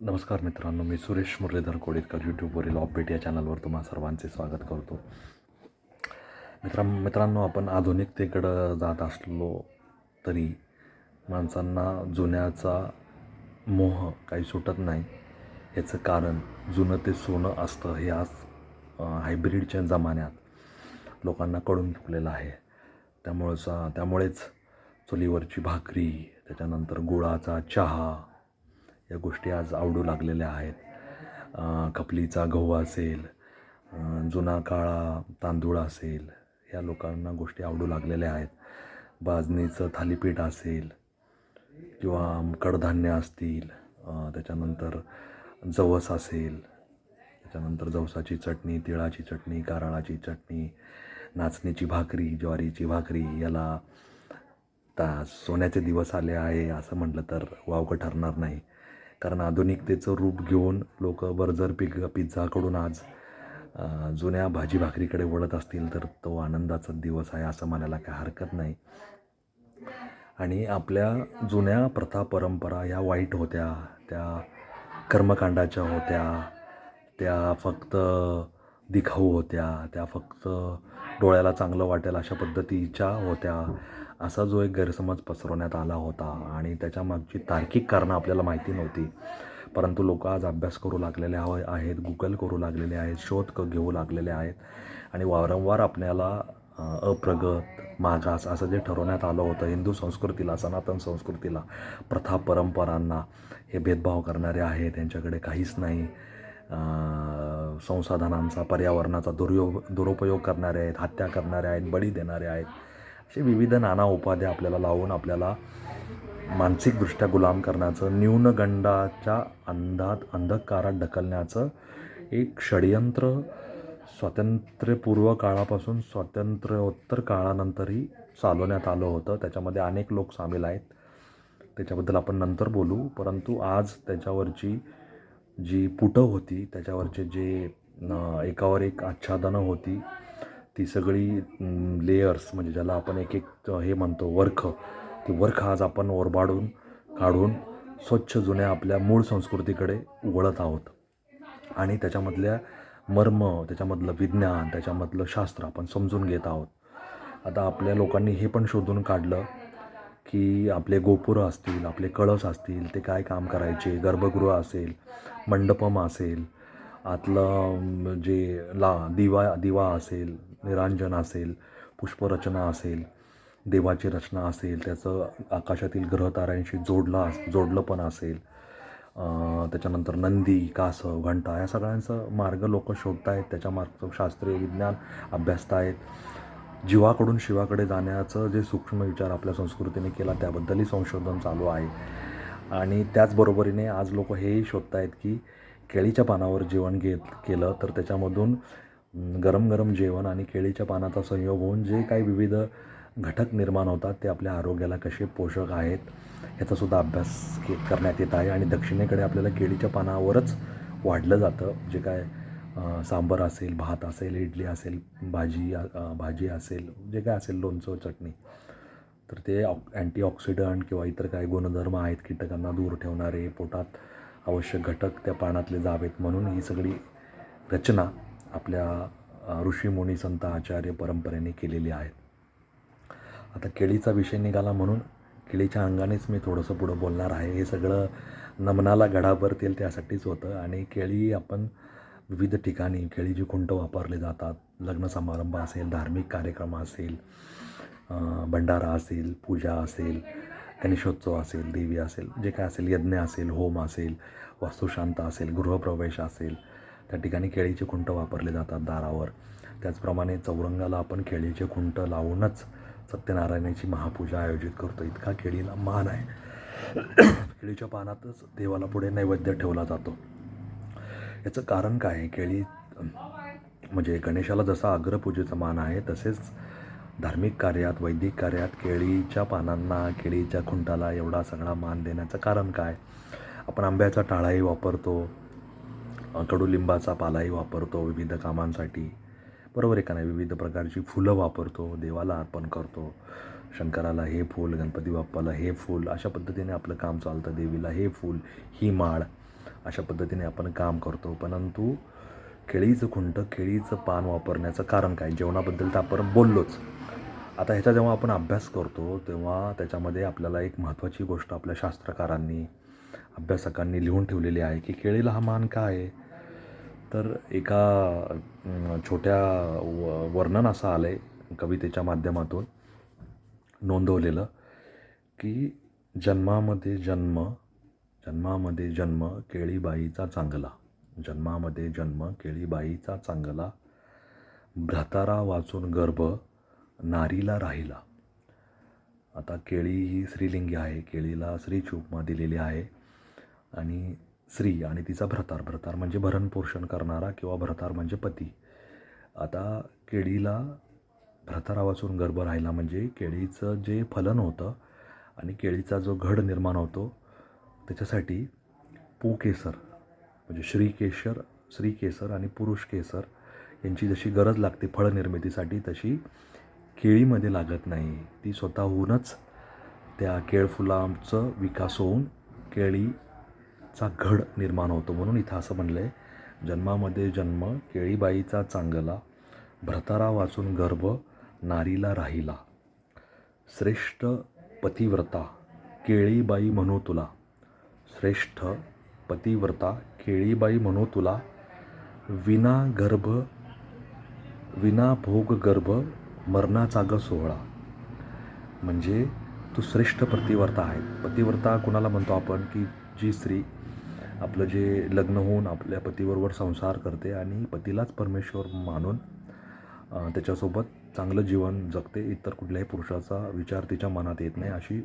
नमस्कार मित्रांनो, मी सुरेश मुरलीधर कोळीतकर यूट्यूबवरील ऑफबीट या चॅनलवर तुम्हा सर्वांचे स्वागत करतो. मित्रांनो, आपण आधुनिकतेकडं जात असलो तरी माणसांना जुन्याचा मोह काही सुटत नाही. याचं कारण जुनं ते सोनं असतं हे आज हायब्रिडच्या जमान्यात लोकांना कळून चुकलेलं आहे. त्यामुळेच चुलीवरची भाकरी, त्याच्यानंतर गुळाचा चहा या गोष्टी आज आवडू लागलेल्या आहेत. खपलीचा गहू असेल, जुना काळा तांदूळ असेल, या लोकांना गोष्टी आवडू लागलेल्या आहेत. भाजणीचं थालीपीठ असेल किंवा कडधान्य असतील, त्याच्यानंतर जवस असेल, त्याच्यानंतर जवसाची चटणी, तिळाची चटणी, कारळाची चटणी, नाचणीची भाकरी, ज्वारीची भाकरी, याला सोन्याचे दिवस आले आहे असं म्हटलं तर वावगं ठरणार नाही. कारण आधुनिकतेचं रूप घेऊन लोक बर्गर पिझ्झाकडून आज जुन्या भाजी भाकरीकडे वळत असतील तर तो आनंदाचा दिवस आहे असं म्हणायला काही हरकत नाही. आणि आपल्या जुन्या प्रथा परंपरा या वाईट होत्या, त्या कर्मकांडाच्या होत्या, त्या फक्त दिखाऊ होत्या, त्या फक्त डोळ्याला चांगलं वाटेल अशा पद्धतीच्या होत्या, असा जो एक गैरसमज पसरवण्यात आला होता. आणि त्याच्यामागची तार्किक कारणं आपल्याला माहिती नव्हती. परंतु लोक आज अभ्यास करू लागलेले आहेत, गुगल करू लागलेले आहेत, शोध घेऊ लागलेले आहेत आणि वारंवार आपल्याला अप्रगत, मागास असं जे ठरवण्यात आलं होतं, हिंदू संस्कृतीला, सनातन संस्कृतीला, प्रथा परंपरांना हे भेदभाव करणारे आहेत, त्यांच्याकडे काहीच नाही, संसाधनांचा, पर्यावरणाचा दुरुपयोग करणारे आहेत, हत्या करणारे आहेत, बळी देणारे आहेत, असे विविध नाना उपाध्या आपल्याला लावून आपल्याला मानसिकदृष्ट्या गुलाम करण्याचं, न्यूनगंडाच्या अंधकारात ढकलण्याचं एक षडयंत्र स्वातंत्र्यपूर्व काळापासून स्वातंत्र्योत्तर काळानंतरही चालवण्यात आलं होतं. त्याच्यामध्ये अनेक लोक सामील आहेत, त्याच्याबद्दल आपण नंतर बोलू. परंतु आज त्याच्यावरची जी पुटं होती, त्याच्यावरचे जे एकावर एक आच्छादनं होती, ती सगळी लेयर्स, म्हणजे ज्याला आपण एक हे म्हणतो वर्ख, ती वर्ख आज आपण ओरबाडून काढून स्वच्छ जुन्या आपल्या मूळ संस्कृतीकडे वळत आहोत. आणि त्याच्यामधल्या मर्म, त्याच्यामधलं विज्ञान, त्याच्यामधलं शास्त्र आपण समजून घेत आहोत. आता आपल्या लोकांनी हे पण शोधून काढलं की आपले गोपुरं असतील, आपले कळस असतील, ते काय काम करायचे, गर्भगृह असेल, मंडपम असेल, आतलं जे दिवा असेल, निरांजन असेल, पुष्परचना असेल, देवाची रचना असेल, त्याचं आकाशातील ग्रहताऱ्यांशी जोडलं पण असेल, त्याच्यानंतर नंदी, कासव, घंटा, या सगळ्यांचं मार्ग लोक शोधत आहेत, त्याच्या मार्गचं शास्त्रीय विज्ञान अभ्यासत आहेत. जीवाकडून शिवाकडे जाण्याचं जे सूक्ष्म विचार आपल्या संस्कृतीने केला त्याबद्दलही संशोधन चालू आहे. आणि त्याचबरोबरीने आज लोक हेही शोधत आहेत की केळीच्या पानावर जेवण केलं तर त्याच्यामधून गरम गरम जेवण आणि केळीच्या पानाचा संयोग होऊन जे काही विविध घटक निर्माण होतात ते आपल्या आरोग्याला कसे पोषक आहेत ह्याचासुद्धा अभ्यास करण्यात येत आहे. आणि दक्षिणेकडे आपल्याला केळीच्या पानावरच वाढलं जातं. जे काय सांबर असेल, भात असेल, इडली असेल, भाजी असेल, जे काय असेल, लोणचं, चटणी, तर ते अँटीऑक्सिडंट किंवा इतर काही गुणधर्म आहेत, कीटकांना दूर ठेवणारे, पोटात आवश्यक घटक त्या पानातले जावेत म्हणून ही सगळी रचना आपल्या ऋषीमुनी, संत, आचार्य परंपरेने केलेली आहे. आता केळीचा विषय निघाला म्हणून केळीच्या अंगानेच मी थोडंसं पुढं बोलणार आहे. हे सगळं नमनाला गळा भरतील त्यासाठीच होतं. आणि केळी आपण विविध ठिकाणी केळीची खुंट वापरले जातात. लग्न समारंभ असेल, धार्मिक कार्यक्रम असेल, भंडारा असेल, पूजा असेल, गणेशोत्सव असेल, देवी असेल, जे काय असेल, यज्ञ असेल, होम असेल, वास्तुशांत असेल, गृहप्रवेश असेल, त्या ठिकाणी केळीचे खुंट वापरले जातात दारावर. त्याचप्रमाणे चौरंगाला आपण केळीचे खुंट लावूनच सत्यनारायणाची महापूजा आयोजित करतो. इतका केळीला मान आहे. केळीच्या पानातच देवाला पुढे नैवेद्य ठेवला जातो. याचं कारण काय आहे? केळी म्हणजे गणेशाला जसा अग्रपूजेचा मान आहे तसेच धार्मिक कार्यात, वैदिक कार्यात केळीच्या पानांना, केळीच्या खुंटाला एवढा सगळा मान देण्याचं कारण काय? आपण आंब्याचा टाळाही वापरतो, कडुलिंबाचा पालाही वापरतो विविध कामांसाठी, बरोबर आहे का नाही? विविध प्रकारची फुलं वापरतो, देवाला अर्पण करतो. शंकराला हे फूल, गणपती बाप्पाला हे फूल, अशा पद्धतीने आपलं काम चालतं. देवीला हे फूल, ही माळ अशा पद्धतीने आपण काम करतो. परंतु केळीचं खुंट, केळीचं पान वापरण्याचं कारण काय? जेवणाबद्दल तर आपण बोललोच. आता ह्याचा जेव्हा आपण अभ्यास करतो तेव्हा त्याच्यामध्ये आपल्याला एक महत्त्वाची गोष्ट आपल्या शास्त्रकारांनी, अभ्यासकांनी लिहून ठेवलेली आहे की केळीला हा मान का आहे? तर एका छोट्या वर्णन असं आलं आहे कवितेच्या माध्यमातून नोंदवलेलं की जन्मामध्ये जन्म, जन्मामध्ये जन्म केळीबाईचा चांगला, जन्मामध्ये जन्म केळीबाईचा चांगला, भ्रातारा वाचून गर्भ नारीला राहिला. आता केळी ही स्त्रीलिंगी आहे, केळीला स्त्रीची उपमा दिलेली आहे आणि स्त्री आणि तिचा भ्रतार, भ्रतार म्हणजे भरणपोषण करणारा किंवा भ्रतार म्हणजे पती. आता केळीला भ्रतारा वाचून गर्भ राहिला म्हणजे केळीचं जे फलन होतं आणि केळीचा जो घड निर्माण होतो त्याच्यासाठी पुकेसर म्हणजे स्त्री केसर आणि पुरुष केसर यांची जशी गरज लागते फळ निर्मितीसाठी तशी केळीमध्ये लागत नाही. ती स्वतःहूनच त्या केळफुलांचं विकास होऊन केळीचा घड निर्माण होतो. म्हणून इथं असं म्हणलं आहे, जन्मामध्ये जन्म केळीबाईचा चांगला, भ्रतारा वाचून गर्भ नारीला राहिला. श्रेष्ठ पतिव्रता केळीबाई म्हणू तुला, श्रेष्ठ पतिव्रता केळीबाई म्हणू तुला, विना भोग गर्भ मरणाचा ग सोहळा. म्हणजे तू श्रेष्ठ पतिव्रता आहे. पतिव्रता कुणाला म्हणतो आपण की जी स्त्री आपलं जे लग्न होऊन आपल्या पतीबरोबर संसार करते आणि पतीलाच परमेश्वर मानून त्याच्यासोबत चांगलं जीवन जगते, इतर कुठल्याही पुरुषाचा विचार तिच्या मनात येत नाही, अशी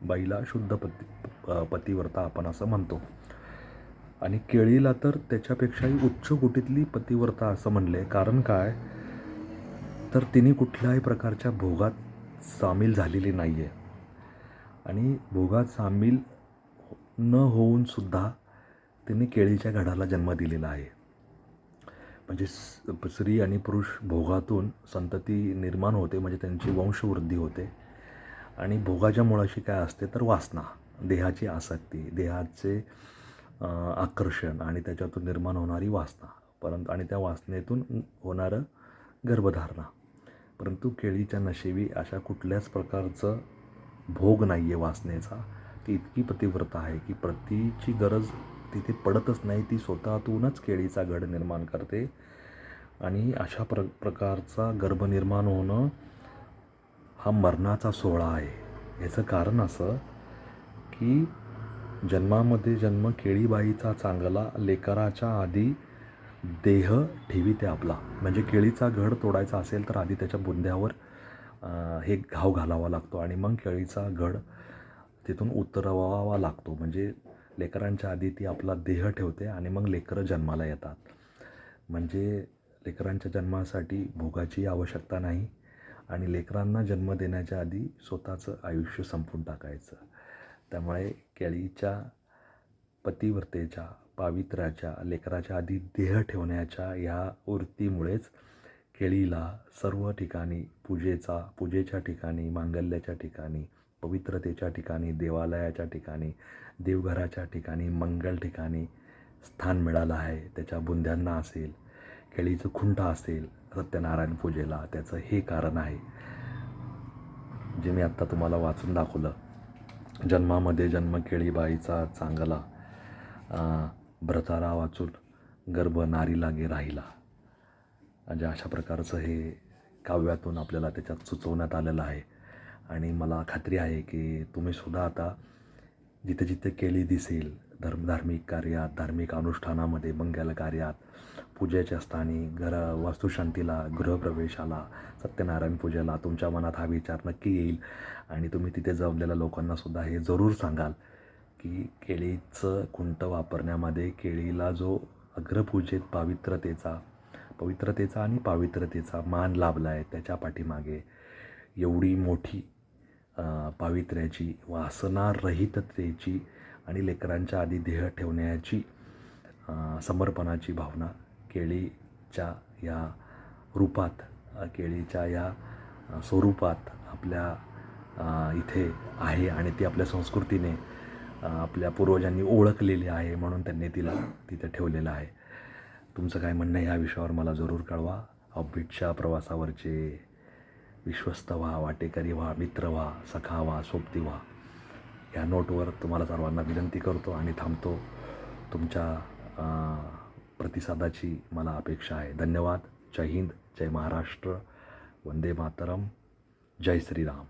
बाईला शुद्ध पतिव्रता आपण असं म्हणतो. आणि केळीला तर त्याच्यापेक्षाही उच्च कोटीतली पतिव्रता असं म्हणले. कारण काय? तर तिने कुठल्याही प्रकारच्या भोगात सामील झालेली नाही आहे आणि भोगात सामील न होऊनसुद्धा तिने केळीच्या घडाला जन्म दिलेला आहे. म्हणजे स्त्री आणि पुरुष भोगातून संतती निर्माण होते, म्हणजे त्यांची वंशवृद्धी होते. आणि भोगाच्या मुळाशी काय असते तर वासना, देहाची आसक्ती, देहाचे आकर्षण आणि त्याच्यातून निर्माण होणारी वासना, परंतु आणि त्या वासनेतून होणारं गर्भधारणा. परंतु केळीच्या नशिबी अशा कुठल्याच प्रकारचं भोग नाही आहे वासनेचा. ती इतकी पतिव्रता आहे की पतीची गरज तिथे पडतच नाही, ती स्वतःतूनच केळीचा घड निर्माण करते. आणि अशा प्रकारचा गर्भ निर्माण होणं हा मरणाचा सोहळा आहे. याचं कारण असं की जन्मामध्ये जन्म केळीबाईचा चांगला, लेकराच्या आधी देह ठेवीते आपला. म्हणजे केळीचा घड तोडायचा असेल तर आधी त्याच्या बुंध्यावर हे घाव घालावा लागतो आणि मग केळीचा घड तिथून उतरवावा लागतो. म्हणजे लेकरांच्या आधी ती आपला देह ठेवते आणि मग लेकरं जन्माला येतात. म्हणजे लेकरांच्या जन्मासाठी भोगाची आवश्यकता नाही आणि लेकरांना जन्म देण्याच्या आधी स्वतःचं आयुष्य संपवून टाकायचं. त्यामुळे केळीच्या पतिव्रतेच्या, पावित्र्याच्या, लेकराच्या आधी देह ठेवण्याच्या या वृत्तीमुळेच केळीला सर्व ठिकाणी पूजेच्या ठिकाणी, मांगल्याच्या ठिकाणी, पवित्रतेच्या ठिकाणी, देवालयाच्या ठिकाणी, देवघराच्या ठिकाणी, मंगल ठिकाणी स्थान मिळालं आहे. त्याच्या बुंध्यांना असेल, केळीचं खुंट असेल सत्यनारायण पूजेला, त्याचं हे कारण आहे जे मी आत्ता तुम्हाला वाचून दाखवलं. जन्मामध्ये जन्म केळीबाईचा चांगला, भ्रतारा वाचून गर्भ नारी लागे राहिला. म्हणजे अशा प्रकारचं हे काव्यातून आपल्याला त्याच्यात सुचवण्यात आलेलं आहे. आणि मला खात्री आहे की तुम्हीसुद्धा आता जिथे जिथे केळी दिसेल धार्मिक कार्यात, धार्मिक अनुष्ठानामध्ये, मंगल कार्यात, पूजेच्या स्थानी, वास्तुशांतीला, गृहप्रवेशाला, सत्यनारायण पूजेला तुमच्या मनात हा विचार नक्की येईल आणि तुम्ही तिथे जमलेल्या लोकांनासुद्धा हे जरूर सांगाल की केळीचं खुंट वापरण्यामध्ये केळीला जो अग्रपूजेत पवित्रतेचा आणि पावित्रतेचा मान लाभला आहे, त्याच्या पाठीमागे एवढी मोठी पावित्र्याची, वासनारहिततेची आणि लेकरांच्या आधी देह ठेवण्याची समर्पणाची भावना केळीच्या या रूपात, केळीच्या या स्वरूपात आपल्या इथे आहे आणि ती आपल्या संस्कृतीने आपल्या पूर्वजांनी ओळखलेली आहे म्हणून त्यांनी तिला तिथे ठेवलेलं आहे. तुमचं काय म्हणणं आहे या विषयावर मला जरूर कळवा. ऑफबीटच्या प्रवासावरचे विश्वस्त व्हा, वाटेकरी व्हा, मित्र व्हा, सखा व्हा, सोबती व्हा. या नोटवर तुम्हाला सर्वांना विनंती करतो आणि थांबतो. तुमच्या प्रतिसादाची मला अपेक्षा आहे. धन्यवाद. जय हिंद, जय महाराष्ट्र, वंदे मातरम, जय श्रीराम.